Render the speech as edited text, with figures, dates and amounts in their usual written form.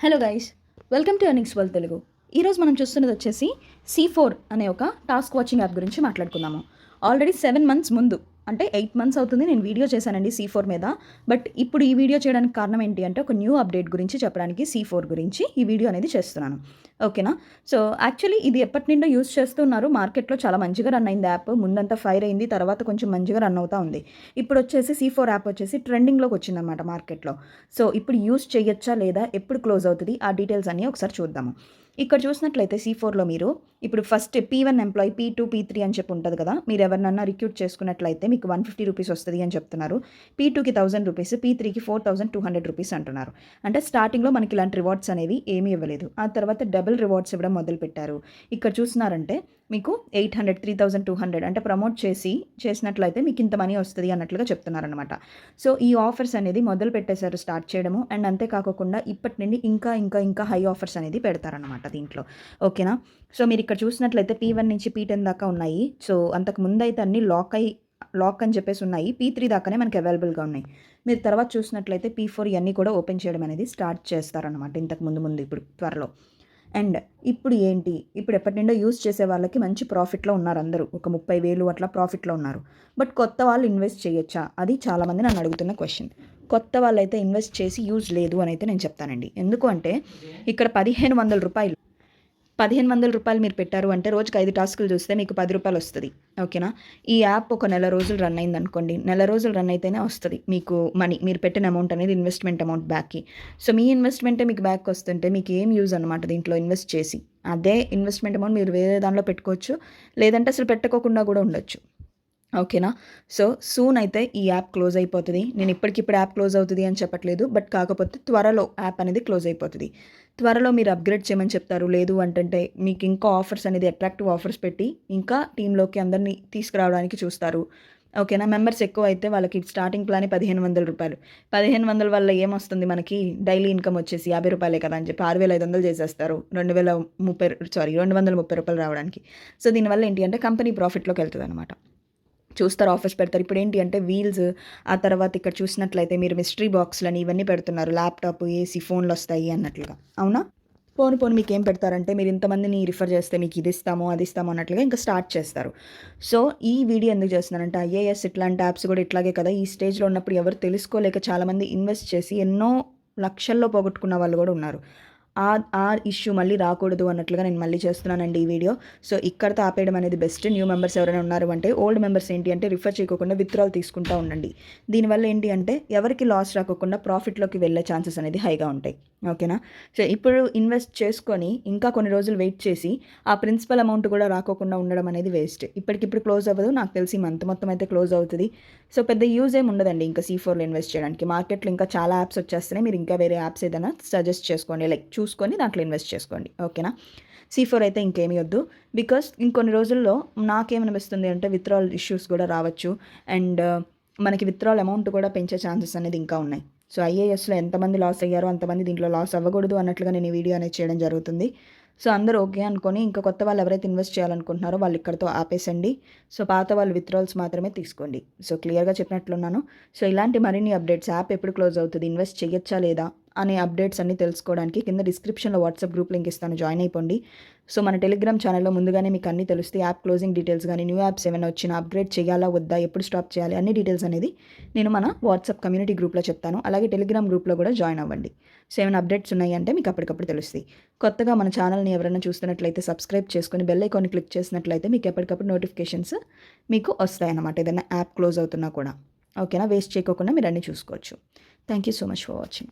Hello guys, welcome to earnings world Telugu. ఈరోజు మనం చూస్తున్నది వచ్చేసి C4 అనే ఒక టాస్క్ వాచింగ్ యాప్ గురించి మాట్లాడుకుందాము. ఆల్రెడీ 7 months ముందు, అంటే 8 months అవుతుంది నేను వీడియో చేశానండి C4 మీద. బట్ ఇప్పుడు ఈ వీడియో చేయడానికి కారణం ఏంటి అంటే ఒక న్యూ అప్డేట్ గురించి చెప్పడానికి C4 గురించి ఈ వీడియో అనేది చేస్తున్నాను. ఓకేనా? సో యాక్చువల్లీ ఇది ఎప్పటి నుండో యూస్ చేస్తున్నారు. మార్కెట్లో చాలా మంచిగా రన్ అయింది యాప్. ముందంతా ఫైర్ అయింది, తర్వాత కొంచెం మంచిగా రన్ అవుతూ ఉంది. ఇప్పుడు వచ్చేసి C4 యాప్ వచ్చేసి ట్రెండింగ్లోకి వచ్చిందన్నమాట మార్కెట్లో. సో ఇప్పుడు యూస్ చేయొచ్చా లేదా, ఎప్పుడు క్లోజ్ అవుతుంది, ఆ డీటెయిల్స్ అన్నీ ఒకసారి చూద్దాము. ఇక్కడ చూసినట్లయితే C4లో మీరు ఇప్పుడు first P1 employee, P2, P3 అని చెప్పి ఉంటుంది కదా. మీరు ఎవరినన్నా రిక్రూట్ చేసుకున్నట్లయితే మీకు 150 రూపీస్ వస్తుంది అని చెప్తున్నారు. P2కి 1000 రూపీస్, P3కి 4200 రూపీస్ అంటున్నారు. అంటే స్టార్టింగ్లో మనకి ఇలాంటి రివార్డ్స్ అనేవి ఏమీ ఇవ్వలేదు. ఆ తర్వాత డబుల్ రివార్డ్స్ ఇవ్వడం మొదలుపెట్టారు. ఇక్కడ చూస్తున్నారంటే మీకు 800, 3200 అంటే ప్రమోట్ చేసినట్లయితే మీకు ఇంత మనీ వస్తుంది అన్నట్లుగా చెప్తున్నారనమాట. సో ఈ ఆఫర్స్ అనేది మొదలు పెట్టేశారు స్టార్ట్ చేయడము. అండ్ అంతేకాకుండా ఇప్పటి నుండి ఇంకా ఇంకా ఇంకా హై ఆఫర్స్ అనేది పెడతారనమాట దీంట్లో. ఓకేనా? సో మీరు ఇక్కడ చూసినట్లయితే P1 నుంచి P10 దాకా ఉన్నాయి. సో అంతకు ముందు అయితే అన్ని లాక్ అని చెప్పేసి ఉన్నాయి. P3 దాకానే మనకి అవైలబుల్గా ఉన్నాయి. మీరు తర్వాత చూసినట్లయితే P4 ఇవన్నీ కూడా ఓపెన్ చేయడం అనేది స్టార్ట్ చేస్తారనమాట ఇంతకు ముందు ఇప్పుడు త్వరలో. అండ్ ఇప్పుడు ఏంటి, ఇప్పుడు ఎప్పటి నుండో యూస్ చేసే వాళ్ళకి మంచి ప్రాఫిట్లో ఉన్నారు అందరూ. ఒక 30,000 అట్లా ప్రాఫిట్లో ఉన్నారు. బట్ కొత్త వాళ్ళు ఇన్వెస్ట్ చేయొచ్చా, అది చాలామంది నన్ను అడుగుతున్న క్వశ్చన్. కొత్త వాళ్ళైతే ఇన్వెస్ట్ చేసి యూజ్ లేదు అని అయితే నేను చెప్తానండి. ఎందుకు అంటే ఇక్కడ 1500 రూపాయలు మీరు పెట్టారు అంటే రోజుకి 5 టాస్కులు చూస్తే మీకు 10 రూపాయలు వస్తుంది. ఓకేనా? ఈ యాప్ ఒక నెల రోజులు రన్ అయింది అనుకోండి. నెల రోజులు రన్ అయితేనే వస్తుంది మీకు మనీ, మీరు పెట్టిన అమౌంట్ అనేది ఇన్వెస్ట్మెంట్ అమౌంట్ బ్యాక్కి. సో మీ ఇన్వెస్ట్మెంటే మీకు బ్యాక్ వస్తుంటే మీకు ఏం యూజ్ అనమాట దీంట్లో ఇన్వెస్ట్ చేసి. అదే ఇన్వెస్ట్మెంట్ అమౌంట్ మీరు వేరే దానిలో పెట్టుకోవచ్చు, లేదంటే అసలు పెట్టుకోకుండా కూడా ఉండొచ్చు. ఓకేనా? సో సూన్ అయితే ఈ యాప్ క్లోజ్ అయిపోతుంది. నేను ఇప్పటికిప్పుడు యాప్ క్లోజ్ అవుతుంది అని చెప్పట్లేదు, బట్ కాకపోతే త్వరలో యాప్ అనేది క్లోజ్ అయిపోతుంది. త్వరలో మీరు అప్గ్రేడ్ చేయమని చెప్తారు. లేదు అంటే మీకు ఇంకా ఆఫర్స్ అనేది అట్రాక్టివ్ ఆఫర్స్ పెట్టి ఇంకా టీంలోకి అందరినీ తీసుకురావడానికి చూస్తారు. ఓకేనా? మెంబర్స్ ఎక్కువ అయితే వాళ్ళకి స్టార్టింగ్ ప్లానే 1500 రూపాయలు. 1500 వల్ల ఏమొస్తుంది మనకి? డైలీ ఇన్కమ్ వచ్చేసి 50 రూపాయలే కదా అని చెప్పి 6500 చేసేస్తారు. 230 రూపాయలు రావడానికి. సో దీనివల్ల ఏంటి అంటే కంపెనీ ప్రాఫిట్లోకి వెళ్తుంది అనమాట. చూస్తారు, ఆఫర్స్ పెడతారు. ఇప్పుడు ఏంటి అంటే వీల్స్, ఆ తర్వాత ఇక్కడ చూసినట్లయితే మీరు మిస్టరీ బాక్స్లని ఇవన్నీ పెడుతున్నారు. ల్యాప్టాప్, ఏసీ, ఫోన్లు వస్తాయి అన్నట్లుగా. అవునా? పోను మీకు ఏం పెడతారంటే మీరు ఇంతమందిని రిఫర్ చేస్తే మీకు ఇది ఇస్తాము అది ఇస్తాము అన్నట్లుగా ఇంకా స్టార్ట్ చేస్తారు. సో ఈ వీడియో ఎందుకు చేస్తున్నానంటే IAS ఇట్లాంటి యాప్స్ కూడా ఇట్లాగే కదా. ఈ స్టేజ్లో ఉన్నప్పుడు ఎవరు తెలుసుకోలేక చాలామంది ఇన్వెస్ట్ చేసి ఎన్నో లక్షల్లో పోగొట్టుకున్న వాళ్ళు కూడా ఉన్నారు. ఆ ఇష్యూ మళ్ళీ రాకూడదు అన్నట్లుగా నేను మళ్ళీ చేస్తున్నానండి ఈ వీడియో. సో ఇక్కడతో ఆపేయడం అనేది బెస్ట్. న్యూ మెంబర్స్ ఎవరైనా ఉన్నారు అంటే, ఓల్డ్ మెంబర్స్ ఏంటి అంటే రిఫర్ చేయకుండా విత్డ్రాల్ తీసుకుంటూ ఉండండి. దీనివల్ల ఏంటి అంటే ఎవరికి లాస్ రాకోకుండా ప్రాఫిట్లోకి వెళ్ళే ఛాన్సెస్ అనేది హైగా ఉంటాయి. ఓకేనా? సో ఇప్పుడు ఇన్వెస్ట్ చేసుకొని ఇంకా కొన్ని రోజులు వెయిట్ చేసి ఆ ప్రిన్సిపల్ అమౌంట్ కూడా రాకోకుండా ఉండడం అనేది వేస్ట్. ఇప్పటికిప్పుడు క్లోజ్ అవ్వదు, నాకు తెలిసి మంత్ మొత్తం అయితే క్లోజ్ అవుతుంది. సో పెద్ద యూజ్ ఏమి ఉండదండి ఇంకా C4లో ఇన్వెస్ట్ చేయడానికి. మార్కెట్లో ఇంకా చాలా యాప్స్ వచ్చేస్తున్నాయి. మీరు ఇంకా వేరే యాప్స్ ఏదైనా సజెస్ట్ చేసుకోండి, లైక్ చూసుకొని దాంట్లో ఇన్వెస్ట్ చేసుకోండి. ఓకేనా? C4 అయితే ఇంకేమీ వద్దు. బికాస్ ఇంకొన్ని రోజుల్లో నాకేమనిపిస్తుంది అంటే విత్డ్రాల్ ఇష్యూస్ కూడా రావచ్చు. అండ్ మనకి విత్డ్రాల్ అమౌంట్ కూడా పెంచే ఛాన్సెస్ అనేది ఇంకా ఉన్నాయి. సో IASలో ఎంతమంది లాస్ అయ్యారో అంతమంది దీంట్లో లాస్ అవ్వకూడదు అన్నట్లుగా నేను ఈ వీడియో అనేది చేయడం జరుగుతుంది. సో అందరూ ఓకే అనుకొని ఇంకా కొత్త వాళ్ళు ఎవరైతే ఇన్వెస్ట్ చేయాలనుకుంటున్నారో వాళ్ళు ఇక్కడితో ఆపేసండి. సో పాత వాళ్ళు విత్డ్రాల్స్ మాత్రమే తీసుకోండి. సో క్లియర్గా చెప్పినట్లున్నాను. సో ఇలాంటి మరిన్ని అప్డేట్స్, యాప్ ఎప్పుడు క్లోజ్ అవుతుంది, ఇన్వెస్ట్ చేయొచ్చా లేదా అనే అప్డేట్స్ అన్ని తెలుసుకోవడానికి కింద డిస్క్రిప్షన్లో వాట్సాప్ గ్రూప్ లింక్ ఇస్తాను, జాయిన్ అయిపోండి. సో మన టెలిగ్రామ్ ఛానల్లో ముందుగానే మీకు అన్ని తెలుస్తాయి. యాప్ క్లోజింగ్ డీటెయిల్స్ కానీ, న్యూ యాప్స్ ఏమైనా వచ్చినా, అప్గ్రేడ్ చేయాలా వద్దా, ఎప్పుడు స్టాప్ చేయాలి, అన్ని డీటెయిల్స్ అనేది నేను మన వాట్సాప్ కమ్యూనిటీ గ్రూప్లో చెప్తాను. అలాగే టెలిగ్రామ్ గ్రూప్లో కూడా జాయిన్ అవ్వండి. సో ఏమైనా అప్డేట్స్ ఉన్నాయి అంటే మీకు అప్పటికప్పుడు తెలుస్తాయి. కొత్తగా మన ఛానల్ని ఎవరైనా చూస్తున్నట్లయితే సబ్స్క్రైబ్ చేసుకొని బెల్ ఐకాన్ క్లిక్ చేసినట్లయితే మీకు ఎప్పటికప్పుడు నోటిఫికేషన్స్ మీకు వస్తాయన్నమాట, ఏదైనా యాప్ క్లోజ్ అవుతున్నా కూడా. ఓకేనా? వేస్ట్ చేయకుండా మీరు అన్నీ చూసుకోవచ్చు. Thank you so much for watching.